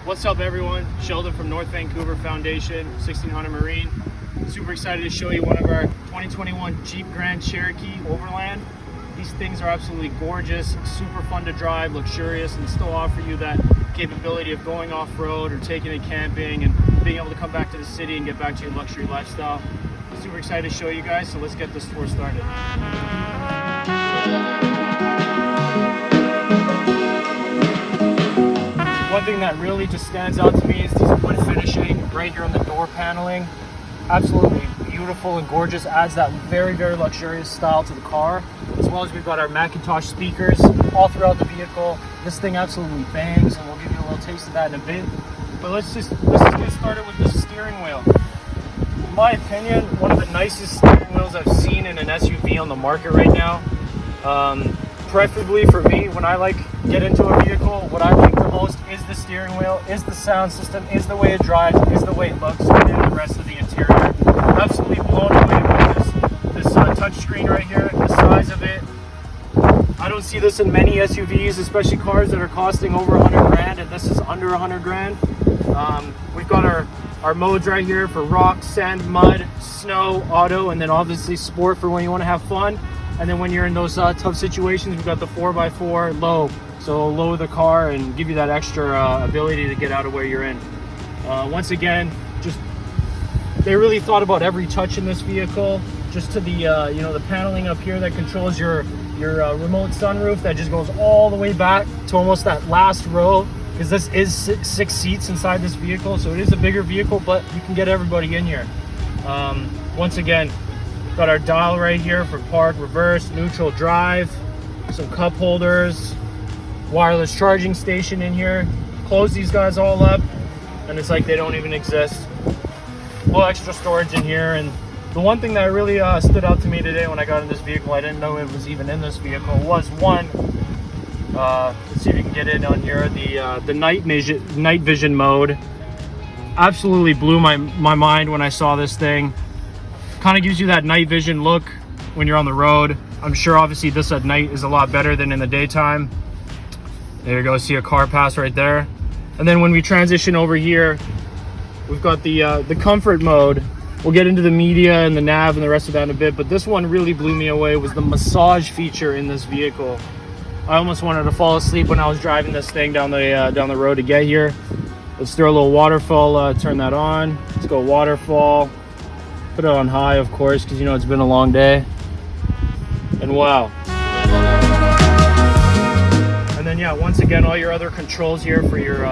What's up everyone? Sheldon from North Vancouver Foundation, 1600 Marine. Super excited to show you one of our 2021 Jeep Grand Cherokee Overland. These things are absolutely gorgeous, super fun to drive, luxurious, and still offer you that capability of going off-road or taking it camping and being able to come back to the city and get back to your luxury lifestyle. Super excited to show you guys, so let's get this tour started. One thing that really just stands out to me is these wood finishing right here on the door paneling. Absolutely beautiful and gorgeous, adds that very, very luxurious style to the car. As well as we've got our Macintosh speakers all throughout the vehicle. This thing absolutely bangs, and we'll give you a little taste of that in a bit. But let's just get started with the steering wheel. In my opinion, one of the nicest steering wheels I've seen in an SUV on the market right now. Preferably for me, when I get into a vehicle, what I like the most is the steering wheel, is the sound system, is the way it drives, is the way it looks, and the rest of the interior. Absolutely blown away by this touch screen right here, the size of it. I don't see this in many SUVs, especially cars that are costing over 100 grand, and this is under 100 grand. We've got our modes right here for rock, sand, mud, snow, auto, and then obviously sport for when you want to have fun. And then when you're in those tough situations, we've got the 4x4 low. So lower the car and give you that extra ability to get out of where you're in. Once again, just they really thought about every touch in this vehicle. Just to the the paneling up here that controls your remote sunroof that just goes all the way back to almost that last row, because this is six seats inside this vehicle, so it is a bigger vehicle, but you can get everybody in here. Once again, got our dial right here for park, reverse, neutral, drive, some cup holders, wireless charging station in here. Close these guys all up and it's like they don't even exist. A little extra storage in here. And the one thing that really stood out to me today when I got in this vehicle, I didn't know it was even in this vehicle, was one, let's see if you can get in on here, the night vision mode. Absolutely blew my mind when I saw this thing. Kind of gives you that night vision look when you're on the road. I'm sure obviously this at night is a lot better than in the daytime. There you go, see a car pass right there. And then when we transition over here, we've got the comfort mode. We'll get into the media and the nav and the rest of that in a bit, but this one really blew me away, was the massage feature in this vehicle. I almost wanted to fall asleep when I was driving this thing down the road to get here. Let's throw a little waterfall, turn that on. Let's go waterfall. Put it on high, of course, because it's been a long day. And wow. And then yeah, once again, all your other controls here for your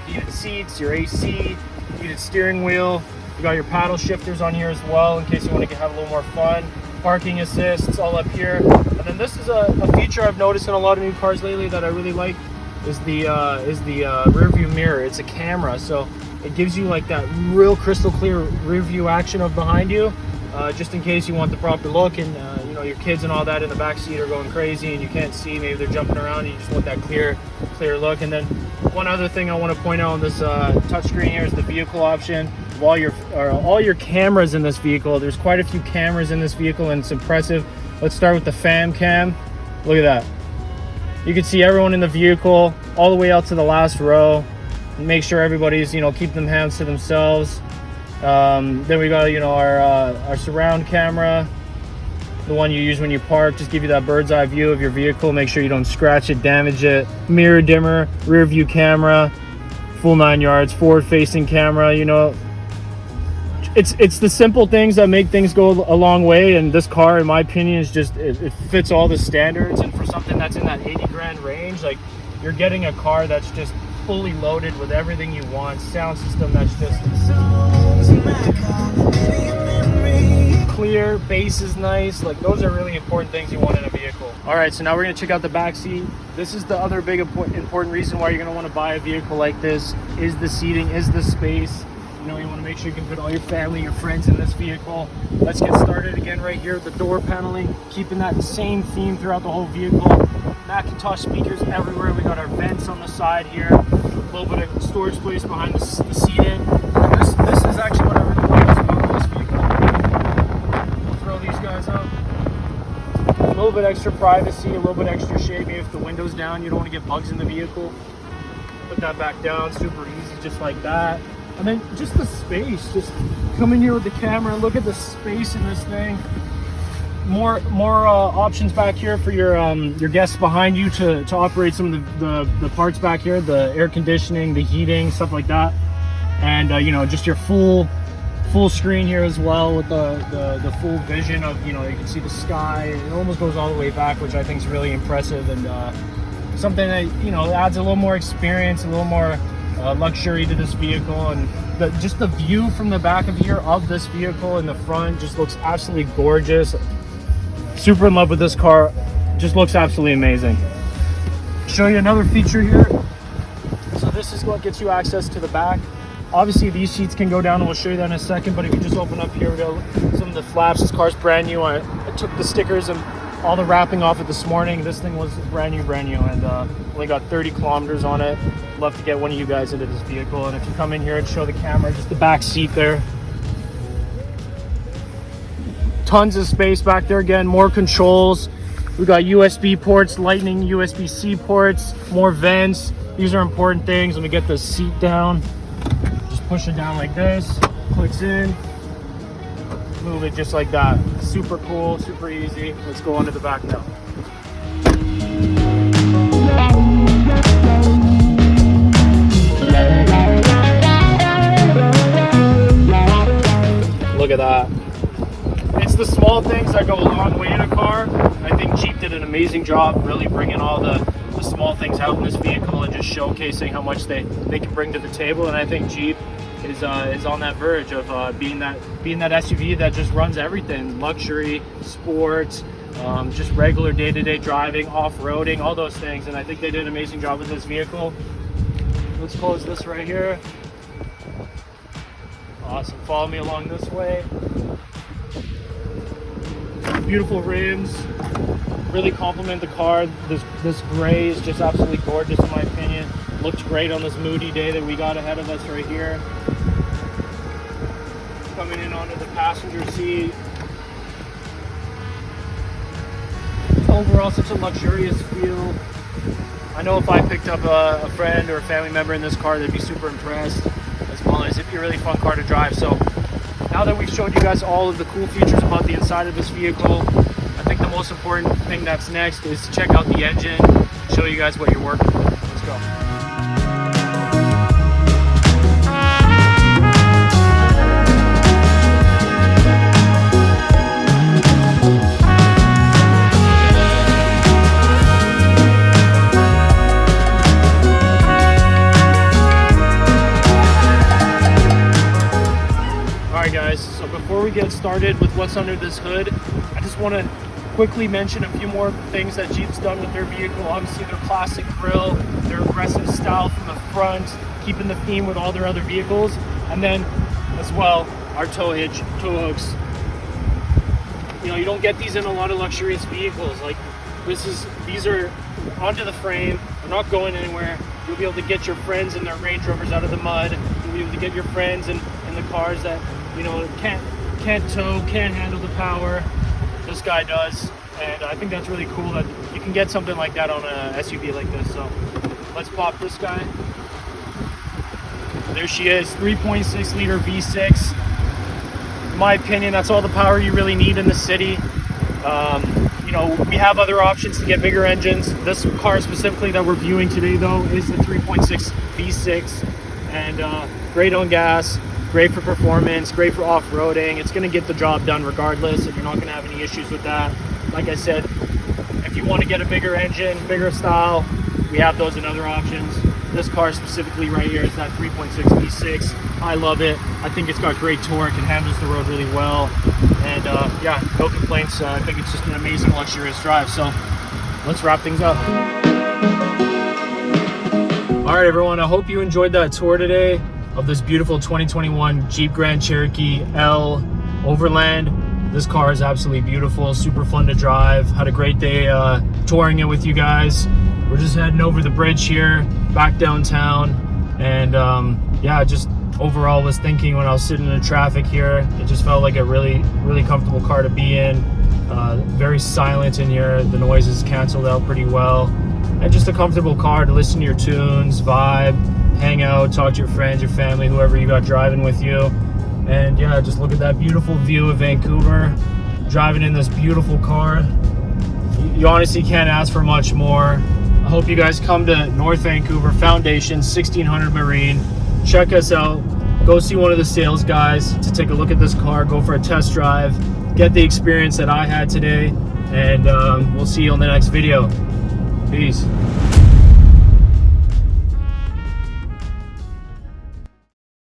heated seats, your AC, heated steering wheel. You got your paddle shifters on here as well in case you want to have a little more fun. Parking assist, it's all up here. And then this is a feature I've noticed in a lot of new cars lately that I really like, is the rear view mirror. It's a camera, so it gives you like that real crystal clear rear view action of behind you, just in case you want the proper look, and your kids and all that in the back seat are going crazy and you can't see, maybe they're jumping around, and you just want that clear look. And then one other thing I want to point out on this touchscreen here is the vehicle option. All your cameras in this vehicle. There's quite a few cameras in this vehicle, and it's impressive. Let's start with the fam cam. Look at that. You can see everyone in the vehicle all the way out to the last row. Make sure everybody's keep them hands to themselves. Then we got our surround camera, the one you use when you park, just give you that bird's eye view of your vehicle. Make sure you don't scratch it, damage it. Mirror dimmer, rear view camera, full 9 yards. Forward facing camera. It's the simple things that make things go a long way, and this car, in my opinion, is just it fits all the standards. And for something that's in that 80 grand range, like, you're getting a car that's just fully loaded with everything you want. Sound system that's just clear, bass is nice. Like, those are really important things you want in a vehicle. All right, so now we're gonna check out the back seat. This is the other big important reason why you're gonna want to buy a vehicle like this, is the seating, is the space. You want to make sure you can fit all your family, your friends in this vehicle. Let's get started again right here. The door paneling, keeping that same theme throughout the whole vehicle. Macintosh speakers everywhere. We got our vents on the side here. A little bit of storage space behind the seating. This is actually what I really like about this vehicle. We'll throw these guys up. A little bit extra privacy, a little bit extra shade. Maybe if the window's down, you don't want to get bugs in the vehicle. But that back down, super easy, just like that. And then just the space, just come in here with the camera, look at the space in this thing. More options back here for your guests behind you to operate some of the parts back here, the air conditioning, the heating, stuff like that. And you know, just your full screen here as well with the full vision of, you know, you can see the sky. It almost goes all the way back, which I think is really impressive, and something that, you know, adds a little more experience, a little more luxury to this vehicle. And just the view from the back of here of this vehicle in the front just looks absolutely gorgeous. Super in love with this car, just looks absolutely amazing. Show you another feature here. So this is what gets you access to the back. Obviously these seats can go down, and we'll show you that in a second, but if you just open up here, we got some of the flaps. This car's brand new. I took the stickers and all the wrapping off it this morning. This thing was brand new, and only got 30 kilometers on it. Love to get one of you guys into this vehicle. And if you come in here and show the camera, just the back seat there. Tons of space back there. Again, more controls. We got USB ports, Lightning USB-C ports, more vents. These are important things. Let me get the seat down. Just push it down like this, clicks in, move it just like that. Super cool, super easy. Let's go onto the back now. Look at that. It's the small things that go a long way in a car. I think Jeep did an amazing job really bringing all the small things out in this vehicle and just showcasing how much they can bring to the table. And I think Jeep is on that verge of being that SUV that just runs everything: luxury, sports, just regular day-to-day driving, off-roading, all those things. And I think they did an amazing job with this vehicle. Let's close this right here. Awesome. Follow me along this way. Beautiful rims, really complement the car. This gray is just absolutely gorgeous in my opinion. Looked great on this moody day that we got ahead of us right here. Coming in onto the passenger seat. Overall, such a luxurious feel. I know if I picked up a friend or a family member in this car, they'd be super impressed, as well as it'd be a really fun car to drive. So now that we've showed you guys all of the cool features about the inside of this vehicle, I think the most important thing that's next is to check out the engine, show you guys what you're working with. Let's go. Guys, so before we get started with what's under this hood, I just want to quickly mention a few more things that Jeep's done with their vehicle. Obviously their classic grille, their aggressive style from the front, keeping the theme with all their other vehicles, and then as well our tow hooks. You know, you don't get these in a lot of luxurious vehicles. Like these are onto the frame, they're not going anywhere. You'll be able to get your friends and their Range Rovers out of the mud. You'll be able to get your friends in the cars that, you know, can't tow, can't handle the power. This guy does, and I think that's really cool that you can get something like that on a SUV like this. So let's pop this guy. There she is, 3.6 liter V6. In my opinion, that's all the power you really need in the city. You know, we have other options to get bigger engines. This car specifically that we're viewing today, though, is the 3.6 V6, and great on gas. Great for performance, great for off-roading. It's going to get the job done regardless, and you're not going to have any issues with that. Like I said, if you want to get a bigger engine, bigger style, we have those and other options. This car specifically right here is that 3.6 V6. I love it. I think it's got great torque and handles the road really well. And yeah, no complaints. I think it's just an amazing luxurious drive. So let's wrap things up. All right, everyone. I hope you enjoyed that tour today of this beautiful 2021 Jeep Grand Cherokee L Overland. This car is absolutely beautiful, super fun to drive. Had a great day touring it with you guys. We're just heading over the bridge here, back downtown. And yeah, just overall was thinking when I was sitting in the traffic here, it just felt like a really comfortable car to be in. Very silent in here, the noise is canceled out pretty well. And just a comfortable car to listen to your tunes, vibe. hang out, talk to your friends, your family, whoever you got driving with you. And yeah, just look at that beautiful view of Vancouver, driving in this beautiful car. You honestly can't ask for much more. I hope you guys come to North Vancouver, Foundation, 1600 Marine. Check us out. Go see one of the sales guys to take a look at this car. Go for a test drive. Get the experience that I had today. And we'll see you on the next video. Peace.